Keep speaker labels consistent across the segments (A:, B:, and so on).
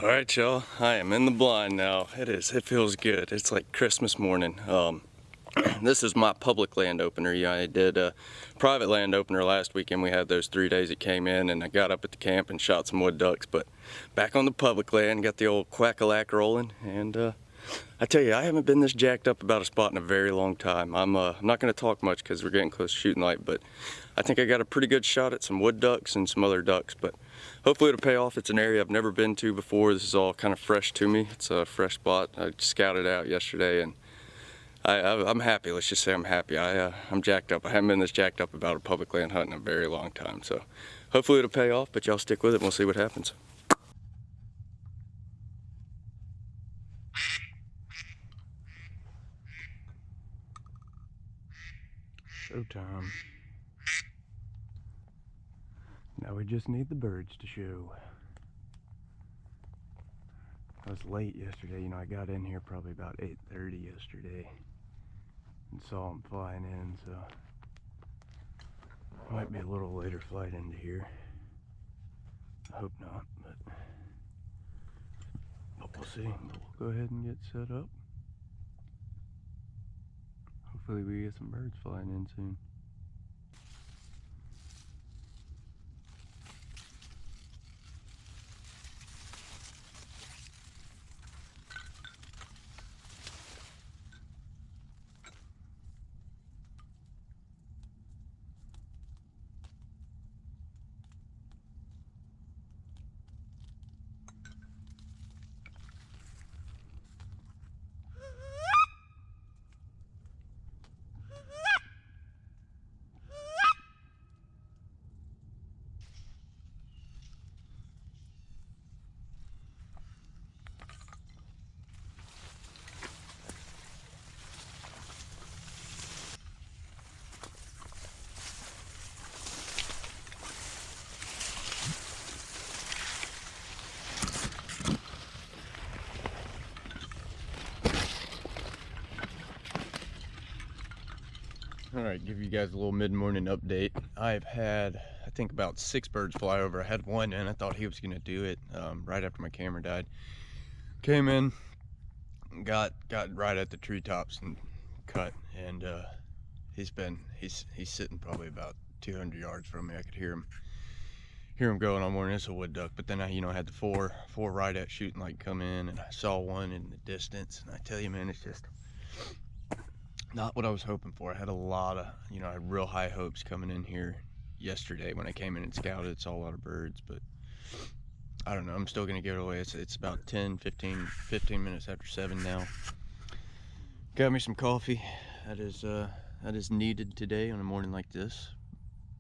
A: All right, y'all, I am in the blind now. It feels good. It's like Christmas morning. This is my public land opener. Yeah, I did a private land opener last weekend. We had those 3 days it came in, and I got up at the camp and shot some wood ducks. But back on the public land, got the old quack-a-lack rolling, and I tell you, I haven't been this jacked up about a spot in a very long time. I'm not going to talk much because we're getting close to shooting light, but I think I got a pretty good shot at some wood ducks and some other ducks, but hopefully it'll pay off. It's an area I've never been to before. This is all kind of fresh to me. It's a fresh spot. I scouted out yesterday, and I'm happy. Let's just say I'm happy. I'm jacked up. I haven't been this jacked up about a public land hunt in a very long time, so hopefully it'll pay off, but y'all stick with it and we'll see what happens. Showtime. Now we just need the birds to show. I was late yesterday, you know, I got in here probably about 8:30 yesterday and saw them flying in, so might be a little later flight into here. I hope not, but we'll see. We'll go ahead and get set up. Hopefully we get some birds flying in soon. Alright, give you guys a little mid-morning update. I've had, I think, about 6 birds fly over. I had one in, I thought he was going to do it right after my camera died. Came in, got right at the treetops and cut, and he's sitting probably about 200 yards from me. I could hear him going on morning. It's a wood duck, but then I had the four right at shooting light come in, and I saw one in the distance, and I tell you, man, it's just not what I was hoping for. I had a lot of, I had real high hopes coming in here yesterday when I came in and scouted. Saw a lot of birds, but I don't know. I'm still gonna give it away. It's about 15 minutes after 7 now. Got me some coffee. That is needed today on a morning like this.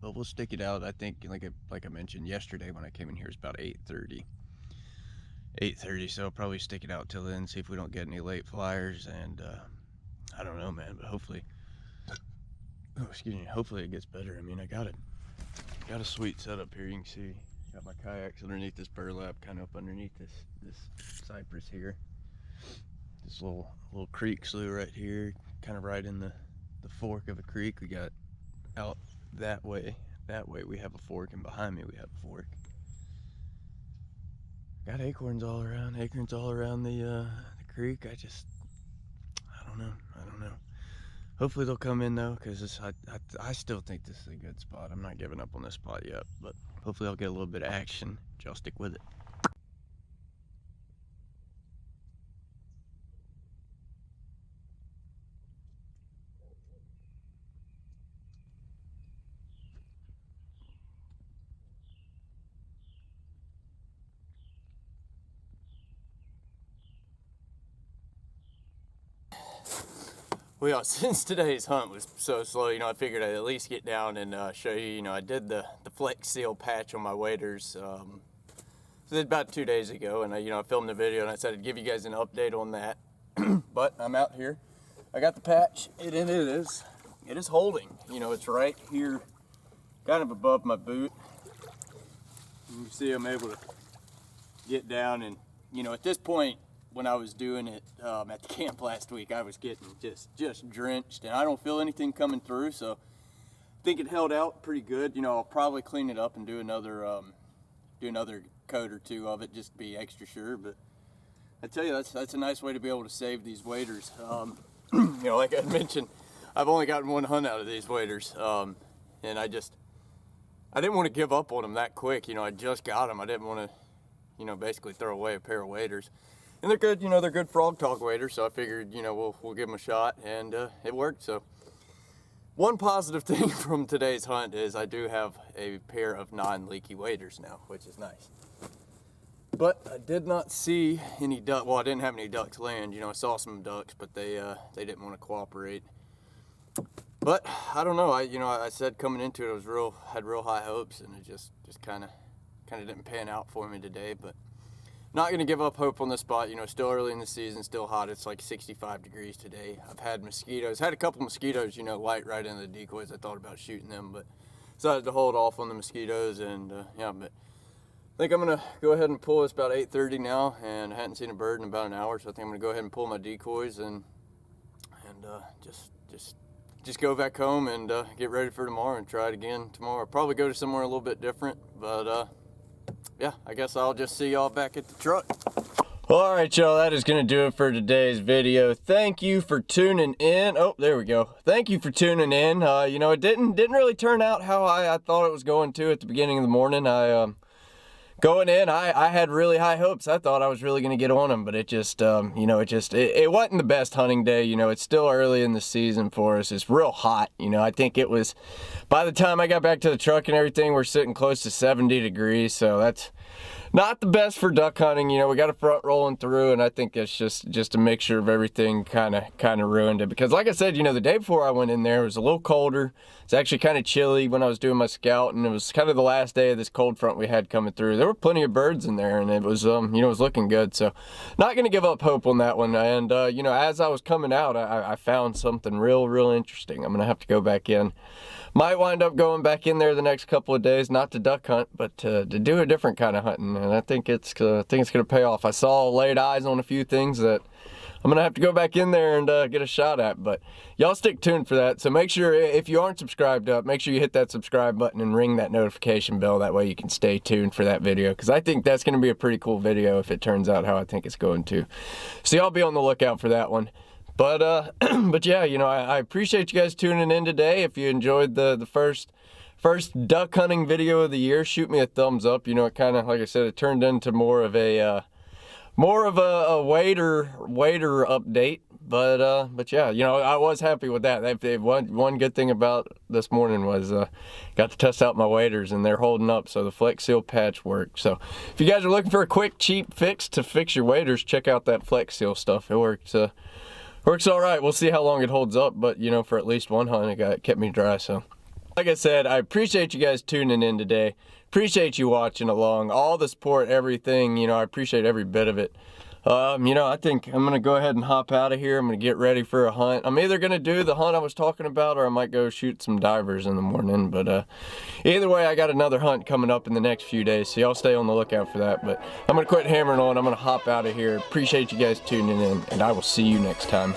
A: But we'll stick it out. I think, like I mentioned yesterday when I came in here, it's about 8:30. So I'll probably stick it out till then. See if we don't get any late flyers, and I don't know, man, but hopefully, hopefully it gets better. I mean, I got a sweet setup here. You can see, got my kayaks underneath this burlap, kind of up underneath this cypress here. This little creek slough right here, kind of right in the fork of a creek. We got out that way we have a fork, and behind me we have a fork. Got acorns all around the creek. I don't know. Hopefully they'll come in though, because I still think this is a good spot. I'm not giving up on this spot yet, but hopefully I'll get a little bit of action. Y'all stick with it. Well, since today's hunt was so slow, I figured I'd at least get down and show you. I did the FlexSeal patch on my waders. So it's about 2 days ago, and I filmed the video and I said I'd give you guys an update on that. But I'm out here. I got the patch. It is holding. It's right here, kind of above my boot. You see, I'm able to get down, and at this point, when I was doing it at the camp last week, I was getting just drenched, and I don't feel anything coming through, so I think it held out pretty good. I'll probably clean it up and do another coat or two of it just to be extra sure. But I tell you, that's a nice way to be able to save these waders. You know, like I mentioned, I've only gotten one hunt out of these waders, and I didn't want to give up on them that quick. You know, I just got them. I didn't want to, you know, basically throw away a pair of waders. And they're good, you know, they're good frog talk waders, so I figured, you know, we'll give them a shot, and it worked. So one positive thing from today's hunt is I do have a pair of non-leaky waders now, which is nice. But I did not see any duck. Well, I didn't have any ducks land. You know, I saw some ducks, but they didn't want to cooperate. But I don't know. I said coming into it, had real high hopes, and it just kind of didn't pan out for me today. But not gonna give up hope on this spot. You know, still early in the season, still hot. It's like 65 degrees today. I've had mosquitoes. Had a couple mosquitoes, you know, light right into the decoys. I thought about shooting them, but decided to hold off on the mosquitoes. And yeah, but I think I'm gonna go ahead and pull. It's about 8:30 now, and I hadn't seen a bird in about an hour, so I think I'm gonna go ahead and pull my decoys and just go back home and get ready for tomorrow and try it again tomorrow. I'll probably go to somewhere a little bit different, but yeah, I guess I'll just see y'all back at the truck. All right, y'all, that is gonna do it for today's video. Thank you for tuning in. Oh, there we go. Thank you for tuning in. You know, it didn't really turn out how I thought it was going to at the beginning of the morning. Going in, I had really high hopes. I thought I was really going to get on them, but it just, you know, it wasn't the best hunting day. You know, it's still early in the season for us. It's real hot. You know, I think it was, by the time I got back to the truck and everything, we're sitting close to 70 degrees. So that's not the best for duck hunting. You know, we got a front rolling through, and I think it's just a mixture of everything kind of ruined it. Because like I said, you know, the day before I went in there, it was a little colder. It's actually kind of chilly when I was doing my scout, and it was kind of the last day of this cold front we had coming through. There were plenty of birds in there, and it was, you know, it was looking good. So not going to give up hope on that one. And, you know, as I was coming out, I found something real interesting. I'm going to have to go back in. Might wind up going back in there the next couple of days, not to duck hunt, but to do a different kind of hunting, and I think it's going to pay off. I laid eyes on a few things that I'm going to have to go back in there and get a shot at, but y'all stick tuned for that. So make sure, if you aren't subscribed up, make sure you hit that subscribe button and ring that notification bell. That way you can stay tuned for that video, because I think that's going to be a pretty cool video if it turns out how I think it's going to. So y'all be on the lookout for that one. But but yeah, you know, I appreciate you guys tuning in today. If you enjoyed the first duck hunting video of the year, shoot me a thumbs up. You know, it kind of, like I said, it turned into more of a wader update. But yeah, you know, I was happy with that. One good thing about this morning was got to test out my waders, and they're holding up. So the FlexSeal patch worked. So if you guys are looking for a quick, cheap fix to fix your waders, check out that FlexSeal stuff. It works all right. We'll see how long it holds up, but you know, for at least one hunt, it kept me dry. So like I said, I appreciate you guys tuning in today. Appreciate you watching along, all the support, everything. You know, I appreciate every bit of it. You know, I think I'm gonna go ahead and hop out of here. I'm gonna get ready for a hunt. I'm either gonna do the hunt I was talking about, or I might go shoot some divers in the morning. But either way, I got another hunt coming up in the next few days, so y'all stay on the lookout for that. But I'm gonna quit hammering on. I'm gonna hop out of here. Appreciate you guys tuning in, and I will see you next time.